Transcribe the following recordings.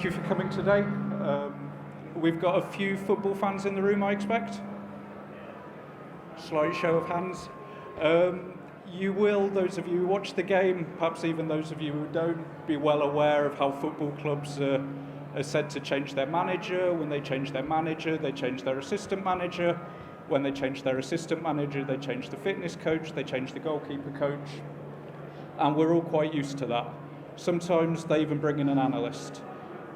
Thank you for coming today. We've got a few football fans in the room, I expect. Slight show of hands. You will, those of you who watch the game, perhaps even those of you who don't, be well aware of how football clubs are said to change their manager. When they change their manager, they change their assistant manager. When they change their assistant manager, they change the fitness coach, they change the goalkeeper coach. And we're all quite used to that. Sometimes they even bring in an analyst.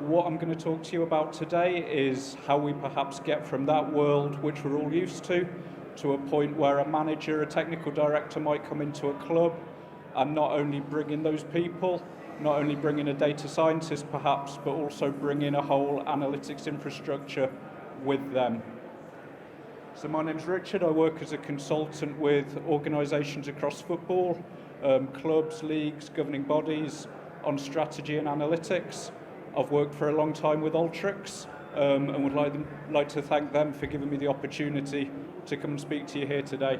What I'm going to talk to you about today is how we perhaps get from that world, which we're all used to a point where a manager, a technical director might come into a club and not only bring in those people, not only bring in a data scientist perhaps, but also bring in a whole analytics infrastructure with them. So my name's Richard. I work as a consultant with organisations across football, clubs, leagues, governing bodies on strategy and analytics. I've worked for a long time with Ultrix and would like to thank them for giving me the opportunity to come and speak to you here today.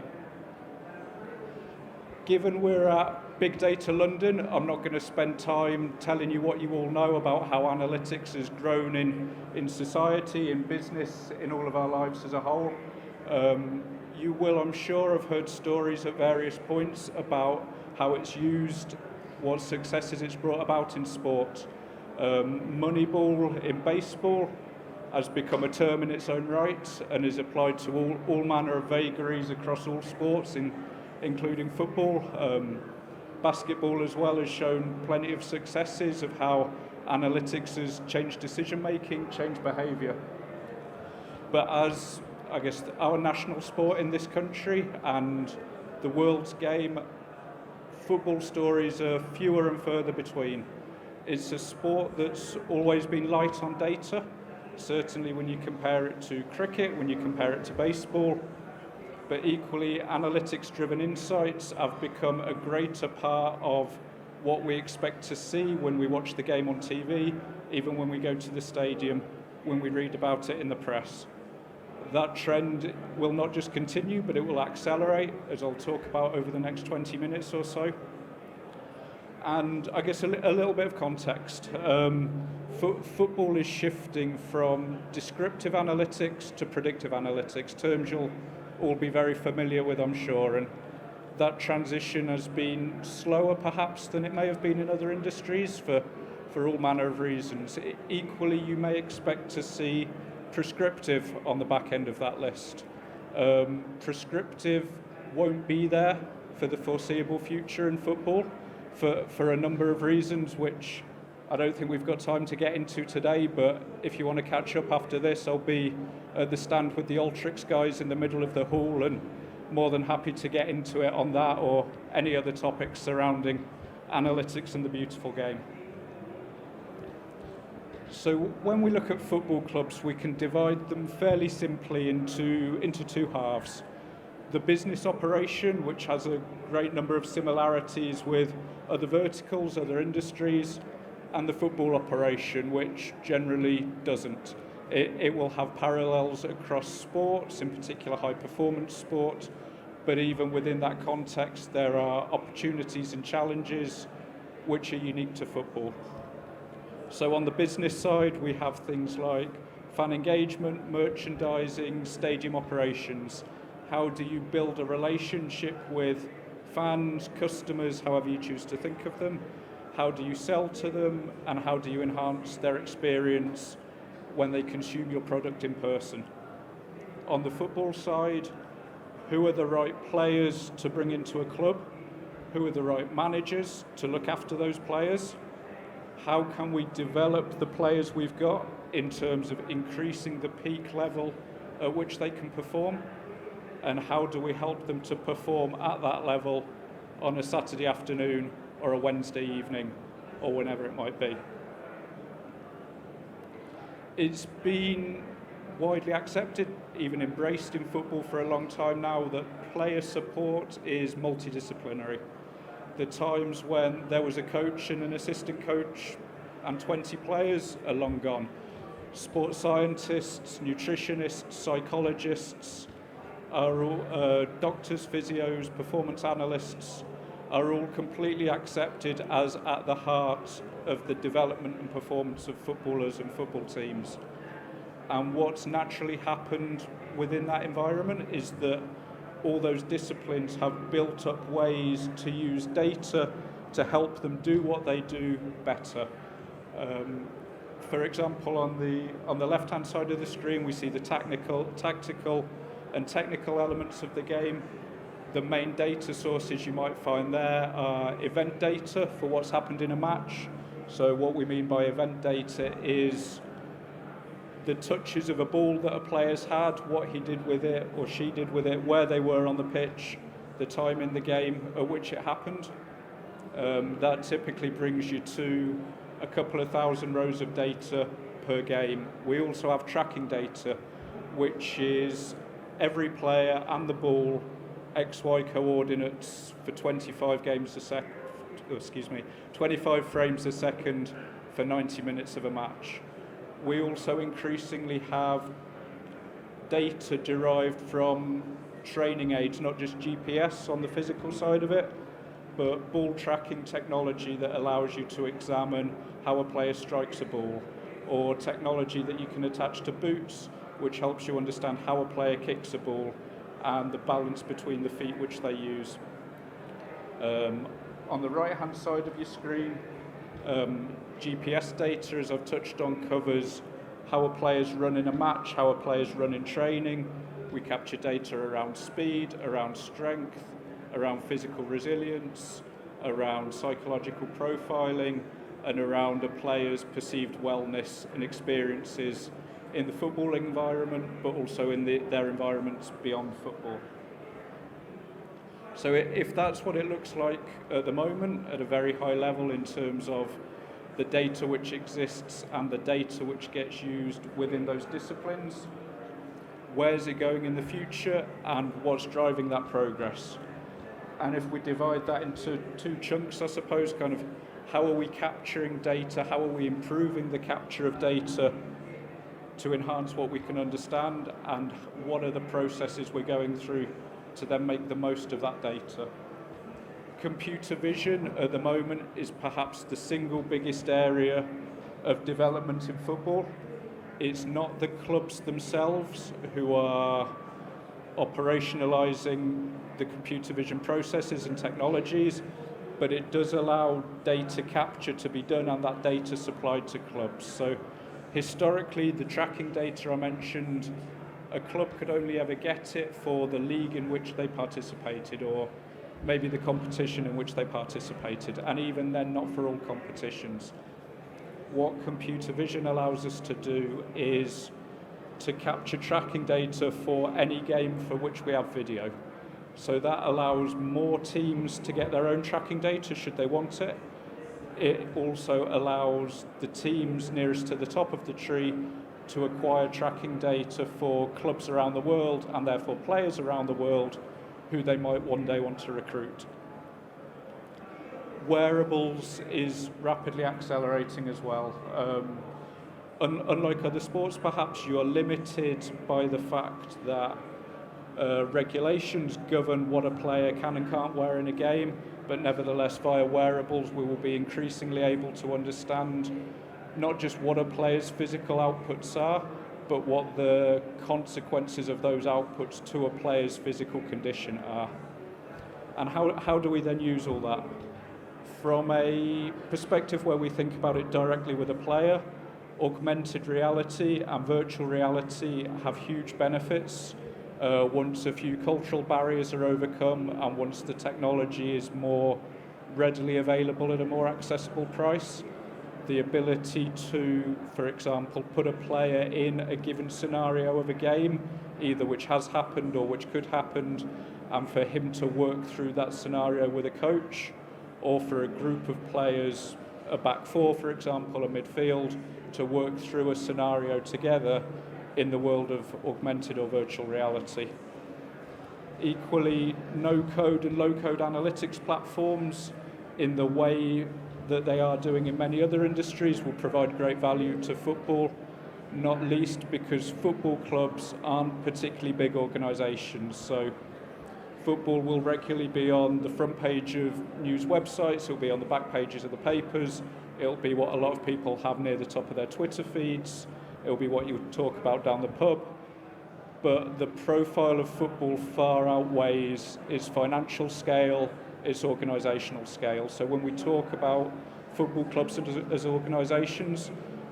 Given we're at Big Data London, I'm not going to spend time telling you what you all know about how analytics has grown in society, in business, in all of our lives as a whole. You will, I'm sure, have heard stories at various points about how it's used, what successes it's brought about in sport. Moneyball in baseball has become a term in its own right and is applied to all manner of vagaries across all sports, including football. Basketball as well has shown plenty of successes of how analytics has changed decision making, changed behaviour. But as I guess our national sport in this country and the world's game, football stories are fewer and further between. It's a sport that's always been light on data, certainly when you compare it to cricket, when you compare it to baseball, but equally analytics-driven insights have become a greater part of what we expect to see when we watch the game on TV, even when we go to the stadium, when we read about it in the press. That trend will not just continue, but it will accelerate, as I'll talk about over the next 20 minutes or so. And I guess a little bit of context. Football is shifting from descriptive analytics to predictive analytics, terms you'll all be very familiar with, I'm sure. And that transition has been slower, perhaps, than it may have been in other industries for all manner of reasons. Equally, you may expect to see prescriptive on the back end of that list. Prescriptive won't be there for the foreseeable future in football for a number of reasons, which I don't think we've got time to get into today, but if you want to catch up after this, I'll be at the stand with the Ultrix guys in the middle of the hall and more than happy to get into it on that or any other topics surrounding analytics and the beautiful game. So when we look at football clubs, we can divide them fairly simply into two halves. The business operation, which has a great number of similarities with other verticals, other industries, and the football operation, which generally doesn't. It will have parallels across sports, in particular high-performance sport, but even within that context, there are opportunities and challenges which are unique to football. So on the business side, we have things like fan engagement, merchandising, stadium operations. How do you build a relationship with fans, customers, however you choose to think of them? How do you sell to them? And how do you enhance their experience when they consume your product in person? On the football side, who are the right players to bring into a club? Who are the right managers to look after those players? How can we develop the players we've got in terms of increasing the peak level at which they can perform? And how do we help them to perform at that level on a Saturday afternoon or a Wednesday evening or whenever it might be? It's been widely accepted, even embraced in football for a long time now, that player support is multidisciplinary. The times when there was a coach and an assistant coach and 20 players are long gone. Sports scientists, nutritionists, psychologists are all doctors, physios, performance analysts, are all completely accepted as at the heart of the development and performance of footballers and football teams. And what's naturally happened within that environment is that all those disciplines have built up ways to use data to help them do what they do better. For example, on the left-hand side of the screen, we see the tactical and technical elements of the game. The main data sources you might find there are event data for what's happened in a match. So what we mean by event data is the touches of a ball that a player's had, what he did with it or she did with it, where they were on the pitch, the time in the game at which it happened. That typically brings you to a couple of thousand rows of data per game. We also have tracking data, which is every player and the ball, XY coordinates for 25 frames a second for 90 minutes of a match. We also increasingly have data derived from training aids, not just GPS on the physical side of it, but ball tracking technology that allows you to examine how a player strikes a ball, or technology that you can attach to boots, which helps you understand how a player kicks a ball and the balance between the feet which they use. On the right-hand side of your screen, GPS data, as I've touched on, covers how a player's run in a match, how a player's run in training. We capture data around speed, around strength, around physical resilience, around psychological profiling, and around a player's perceived wellness and experiences in the football environment, but also in their environments beyond football. So if that's what it looks like at the moment, at a very high level in terms of the data which exists and the data which gets used within those disciplines, where's it going in the future and what's driving that progress? And if we divide that into two chunks, I suppose, kind of how are we capturing data, how are we improving the capture of data to enhance what we can understand, and what are the processes we're going through to then make the most of that data. Computer vision at the moment is perhaps the single biggest area of development in football. It's not the clubs themselves who are operationalizing the computer vision processes and technologies, but it does allow data capture to be done and that data supplied to clubs. So historically, the tracking data I mentioned, a club could only ever get it for the league in which they participated, or maybe the competition in which they participated, and even then not for all competitions. What computer vision allows us to do is to capture tracking data for any game for which we have video. So that allows more teams to get their own tracking data should they want it. It also allows the teams nearest to the top of the tree to acquire tracking data for clubs around the world, and therefore players around the world who they might one day want to recruit. Wearables is rapidly accelerating as well. Unlike other sports, perhaps, you are limited by the fact that regulations govern what a player can and can't wear in a game, but nevertheless via wearables we will be increasingly able to understand not just what a player's physical outputs are, but what the consequences of those outputs to a player's physical condition are. And how do we then use all that? From a perspective where we think about it directly with a player, augmented reality and virtual reality have huge benefits once a few cultural barriers are overcome and once the technology is more readily available at a more accessible price. The ability to, for example, put a player in a given scenario of a game, either which has happened or which could happen, and for him to work through that scenario with a coach, or for a group of players, a back four, for example, a midfield, to work through a scenario together in the world of augmented or virtual reality. Equally, no-code and low-code analytics platforms, in the way that they are doing in many other industries, will provide great value to football, not least because football clubs aren't particularly big organisations. So Football will regularly be on the front page of news websites, it'll be on the back pages of the papers, it'll be what a lot of people have near the top of their Twitter feeds, it'll be what you talk about down the pub. But the profile of football far outweighs its financial scale, its organisational scale. So when we talk about football clubs as organisations,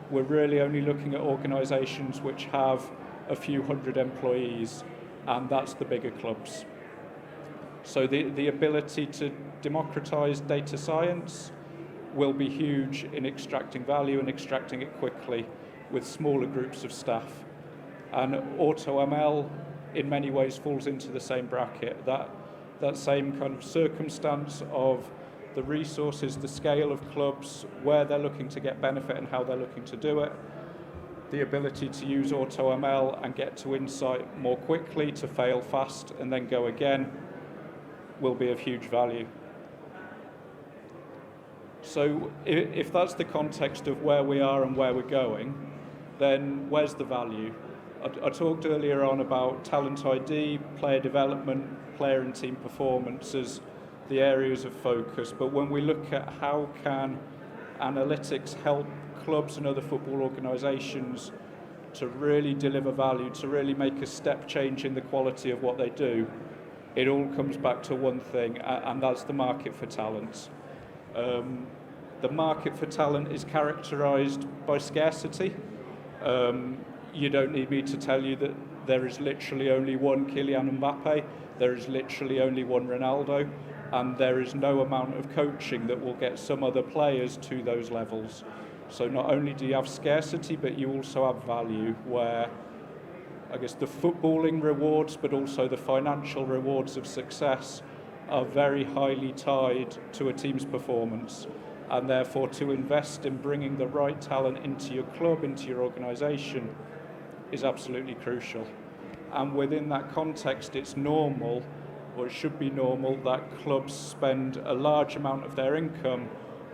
we're really only looking at organisations which have a few hundred employees, and that's the bigger clubs. So the ability to democratise data science will be huge in extracting value and extracting it quickly with smaller groups of staff. And AutoML in many ways falls into the same bracket, that same kind of circumstance of the resources, the scale of clubs, where they're looking to get benefit and how they're looking to do it. The ability to use AutoML and get to insight more quickly, to fail fast and then go again, will be of huge value. So if that's the context of where we are and where we're going, then where's the value? I talked earlier on about talent ID, player development, player and team performance as the areas of focus, but when we look at how can analytics help clubs and other football organisations to really deliver value, to really make a step change in the quality of what they do, it all comes back to one thing, and that's the market for talent. The market for talent is characterised by scarcity. You don't need me to tell you that there is literally only one Kylian Mbappe, there is literally only one Ronaldo, and there is no amount of coaching that will get some other players to those levels. So not only do you have scarcity, but you also have value, where I guess the footballing rewards, but also the financial rewards of success are very highly tied to a team's performance. And therefore, to invest in bringing the right talent into your club, into your organisation, is absolutely crucial. And within that context, it's normal, or it should be normal, that clubs spend a large amount of their income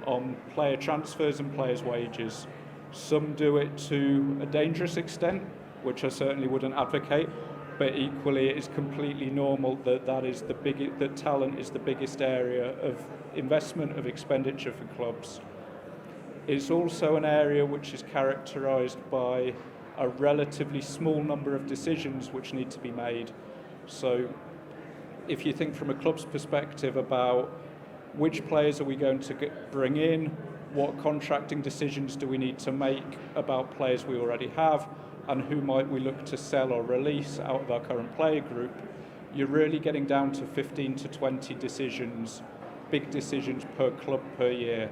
on player transfers and players' wages. Some do it to a dangerous extent, which I certainly wouldn't advocate, but equally it is completely normal that that talent is the biggest area of investment, of expenditure for clubs. It's also an area which is characterised by a relatively small number of decisions which need to be made. So if you think from a club's perspective about which players are we going to bring in, what contracting decisions do we need to make about players we already have, and who might we look to sell or release out of our current player group, you're really getting down to 15 to 20 decisions, big decisions per club per year.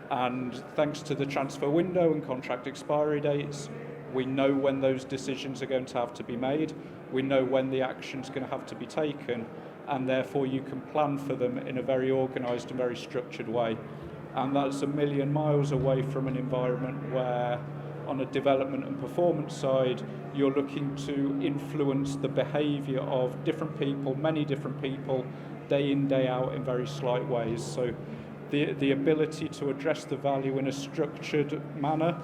And thanks to the transfer window and contract expiry dates, we know when those decisions are going to have to be made, we know when the action's going to have to be taken, and therefore you can plan for them in a very organised and very structured way. And that's a million miles away from an environment where, on a development and performance side, you're looking to influence the behaviour of different people, many different people, day in, day out, in very slight ways. So the ability to address the value in a structured manner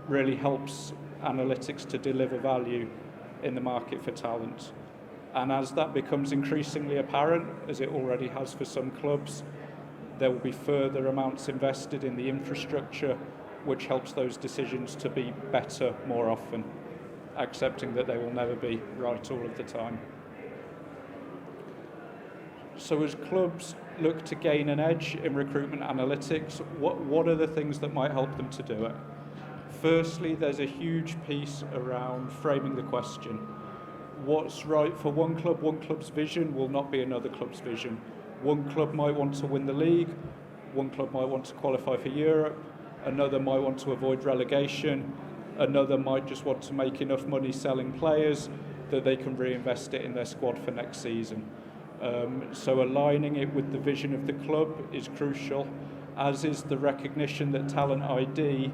really helps analytics to deliver value in the market for talent. And as that becomes increasingly apparent, as it already has for some clubs, there will be further amounts invested in the infrastructure, which helps those decisions to be better more often, accepting that they will never be right all of the time. So as clubs look to gain an edge in recruitment analytics, what are the things that might help them to do it? Firstly, there's a huge piece around framing the question. What's right for one club's vision will not be another club's vision. One club might want to win the league, one club might want to qualify for Europe, another might want to avoid relegation, another might just want to make enough money selling players that they can reinvest it in their squad for next season. So aligning it with the vision of the club is crucial, as is the recognition that talent ID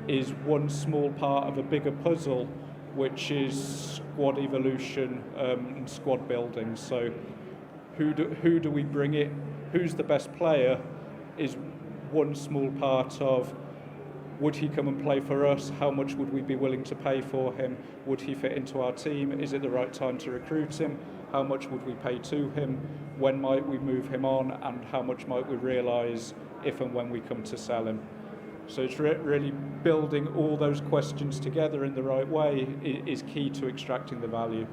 is one small part of a bigger puzzle, which is squad evolution and squad building. So who do we bring in? Who's the best player is one small part of Would he come and play for us? How much would we be willing to pay for him? Would he fit into our team? Is it the right time to recruit him? How much would we pay to him? When might we move him on? And how much might we realise if and when we come to sell him? So it's really building all those questions together in the right way is key to extracting the value.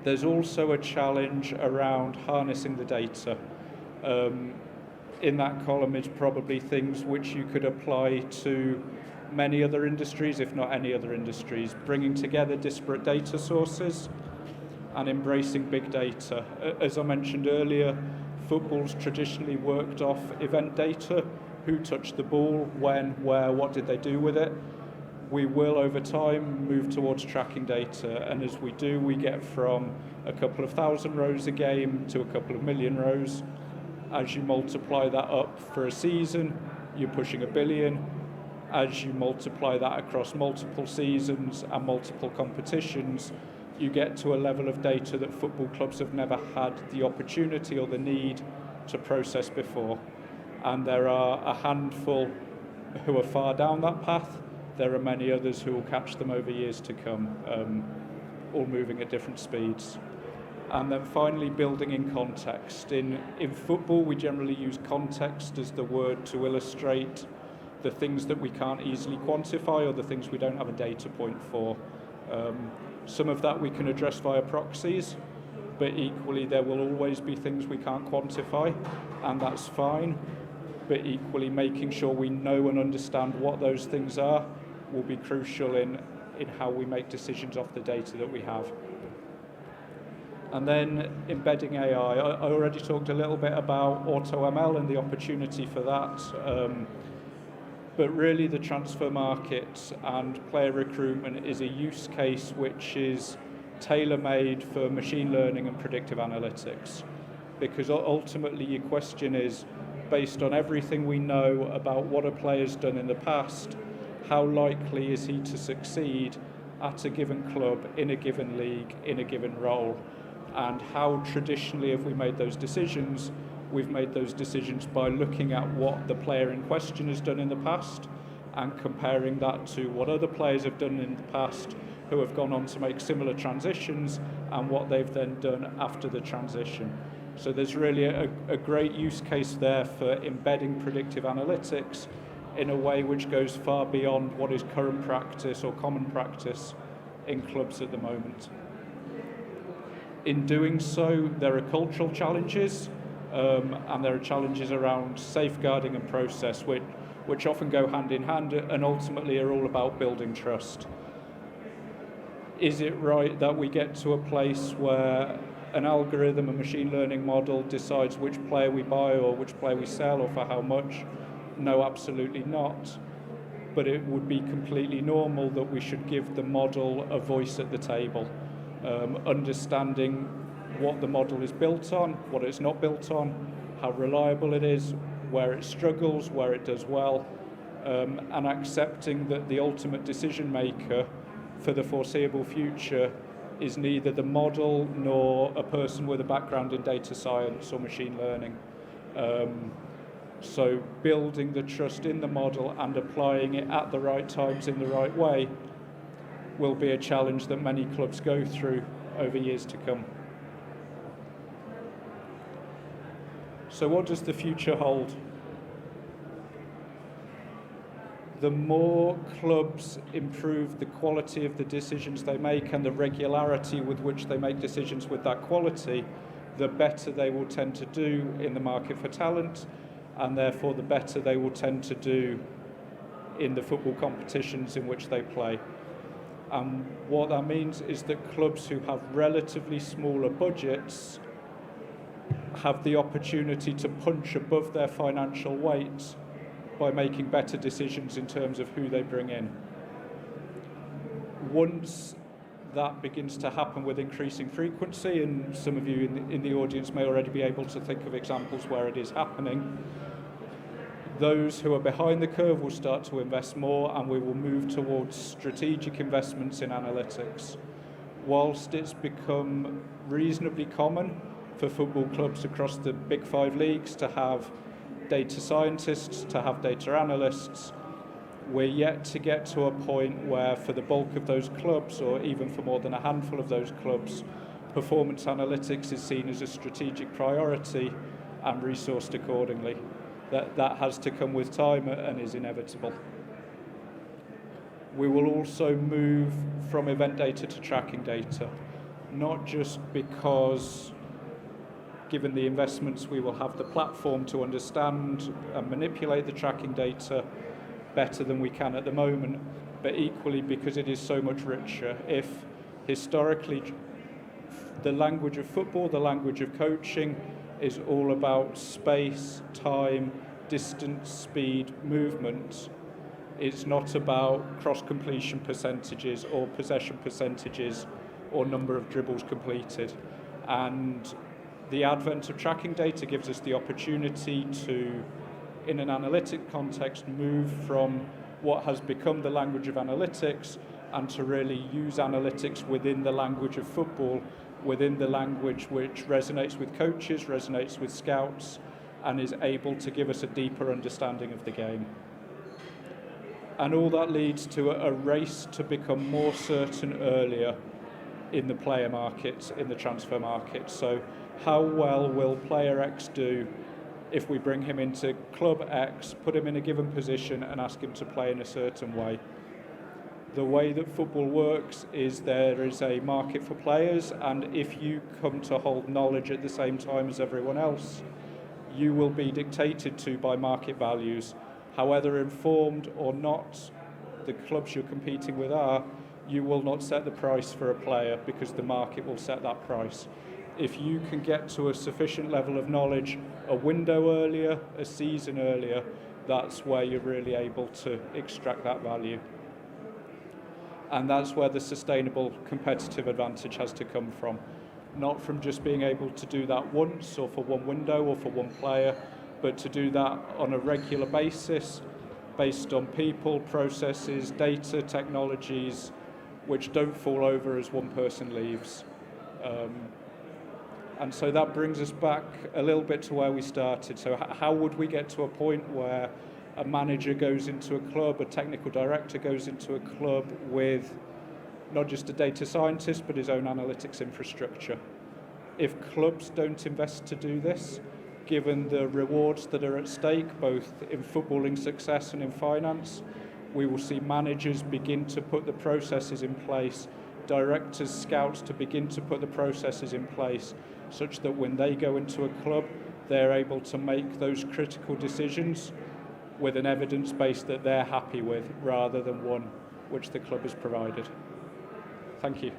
There's also a challenge around harnessing the data. In that column is probably things which you could apply to many other industries, if not any other industries, bringing together disparate data sources and embracing big data. As I mentioned earlier, football's traditionally worked off event data. Who touched the ball, when, where, what did they do with it? We will, over time, move towards tracking data, and as we do, we get from a couple of thousand rows a game to a couple of million rows. As you multiply that up for a season, you're pushing 1 billion. As you multiply that across multiple seasons and multiple competitions, you get to a level of data that football clubs have never had the opportunity or the need to process before. And there are a handful who are far down that path. There are many others who will catch them over years to come, all moving at different speeds. And then finally, building in context. In football, we generally use context as the word to illustrate the things that we can't easily quantify or the things we don't have a data point for. Some of that we can address via proxies, but equally there will always be things we can't quantify, and that's fine. But equally, making sure we know and understand what those things are will be crucial in how we make decisions off the data that we have. And then embedding AI. I already talked a little bit about AutoML and the opportunity for that. But really the transfer market and player recruitment is a use case which is tailor-made for machine learning and predictive analytics. Because ultimately your question is, based on everything we know about what a player's done in the past, how likely is he to succeed at a given club, in a given league, in a given role? And how traditionally have we made those decisions? We've made those decisions by looking at what the player in question has done in the past and comparing that to what other players have done in the past who have gone on to make similar transitions and what they've then done after the transition. So there's really a great use case there for embedding predictive analytics in a way which goes far beyond what is current practice or common practice in clubs at the moment. In doing so, there are cultural challenges, and there are challenges around safeguarding and process, which often go hand in hand and ultimately are all about building trust. Is it right that we get to a place where an algorithm, a machine learning model decides which player we buy or which player we sell or for how much? No, absolutely not. But it would be completely normal that we should give the model a voice at the table, understanding what the model is built on, what it's not built on, how reliable it is, where it struggles, where it does well, and accepting that the ultimate decision maker for the foreseeable future is neither the model nor a person with a background in data science or machine learning. So building the trust in the model and applying it at the right times in the right way will be a challenge that many clubs go through over years to come. So what does the future hold? The more clubs improve the quality of the decisions they make and the regularity with which they make decisions with that quality, the better they will tend to do in the market for talent, and therefore the better they will tend to do in the football competitions in which they play. And what that means is that clubs who have relatively smaller budgets have the opportunity to punch above their financial weight by making better decisions in terms of who they bring in. Once that begins to happen with increasing frequency, and some of you in the audience may already be able to think of examples where it is happening, those who are behind the curve will start to invest more, and we will move towards strategic investments in analytics. Whilst it's become reasonably common for football clubs across the big 5 leagues to have data scientists, to have data analysts, We're yet to get to a point where for the bulk of those clubs, or even for more than a handful of those clubs, performance analytics is seen as a strategic priority and resourced accordingly. That has to come with time and is inevitable. We will also move from event data to tracking data, not just because, given the investments, we will have the platform to understand and manipulate the tracking data better than we can at the moment, but equally because it is so much richer. If historically the language of football, the language of coaching is all about space, time, distance, speed, movement, it's not about cross-completion percentages or possession percentages or number of dribbles completed. And the advent of tracking data gives us the opportunity to, in an analytic context, move from what has become the language of analytics and to really use analytics within the language of football, within the language which resonates with coaches, resonates with scouts, and is able to give us a deeper understanding of the game. And all that leads to a race to become more certain earlier in the player markets, in the transfer market. So how well will player X do if we bring him into club X, put him in a given position and ask him to play in a certain way? The way that football works is there is a market for players, and if you come to hold knowledge at the same time as everyone else, you will be dictated to by market values. However informed or not the clubs you're competing with are, you will not set the price for a player because the market will set that price. If you can get to a sufficient level of knowledge a window earlier, a season earlier, that's where you're really able to extract that value. And that's where the sustainable competitive advantage has to come from. Not from just being able to do that once or for one window or for one player, but to do that on a regular basis based on people, processes, data, technologies, which don't fall over as one person leaves. And so that brings us back a little bit to where we started. So how would we get to a point where a manager goes into a club, a technical director goes into a club with not just a data scientist, but his own analytics infrastructure? If clubs don't invest to do this, given the rewards that are at stake, both in footballing success and in finance, we will see managers begin to put the processes in place, directors, scouts to begin to put the processes in place, such that when they go into a club, they're able to make those critical decisions with an evidence base that they're happy with, rather than one which the club has provided. Thank you.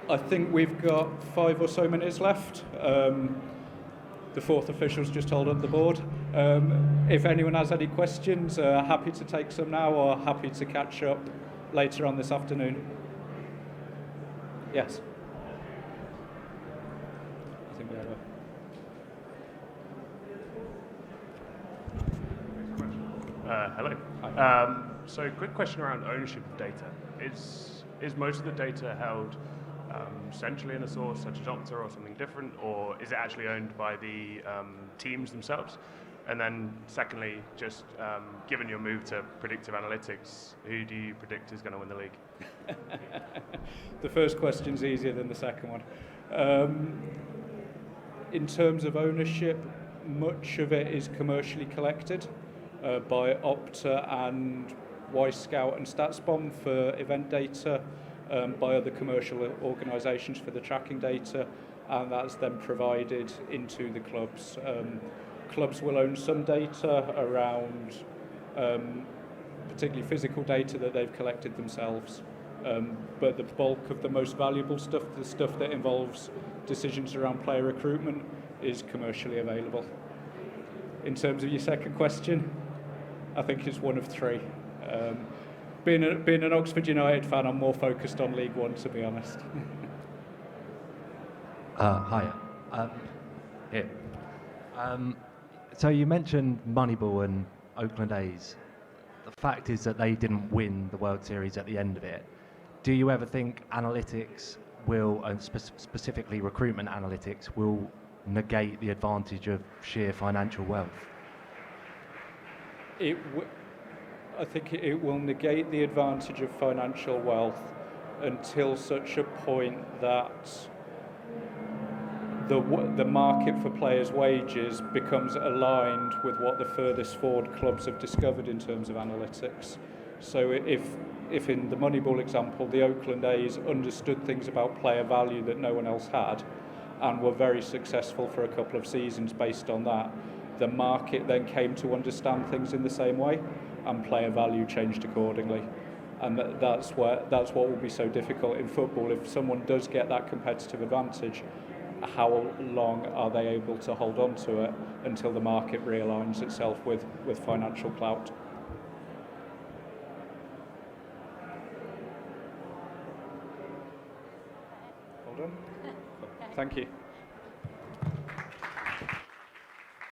I think we've got 5 or so minutes left. The fourth official's just hold up the board. If anyone has any questions, happy to take some now or happy to catch up later on this afternoon. Yes. I think we have Hello. Hi. So quick question around ownership of data. Is most of the data held centrally in a source such as Opta or something different, or is it actually owned by the teams themselves? And then secondly, just given your move to predictive analytics, who do you predict is going to win the league? The first question's easier than the second one. In terms of ownership, much of it is commercially collected by Opta and Y-Scout and StatsBomb for event data, by other commercial organisations for the tracking data, and that's then provided into the clubs. Clubs will own some data around particularly physical data that they've collected themselves, but the bulk of the most valuable stuff, the stuff that involves decisions around player recruitment, is commercially available. In terms of your second question, I think it's one of three. Being an Oxford United fan, I'm more focused on League One, to be honest. Hiya. Here. So you mentioned Moneyball and Oakland A's. The fact is that they didn't win the World Series at the end of it. Do you ever think analytics will, and specifically recruitment analytics, will negate the advantage of sheer financial wealth? I think it will negate the advantage of financial wealth until such a point that the market for players' wages becomes aligned with what the furthest forward clubs have discovered in terms of analytics. So if in the Moneyball example, the Oakland A's understood things about player value that no one else had, and were very successful for a couple of seasons based on that, the market then came to understand things in the same way, and player value changed accordingly. And that's what will be so difficult in football. If someone does get that competitive advantage, how long are they able to hold on to it until the market realigns itself with financial clout? Hold on. Thank you.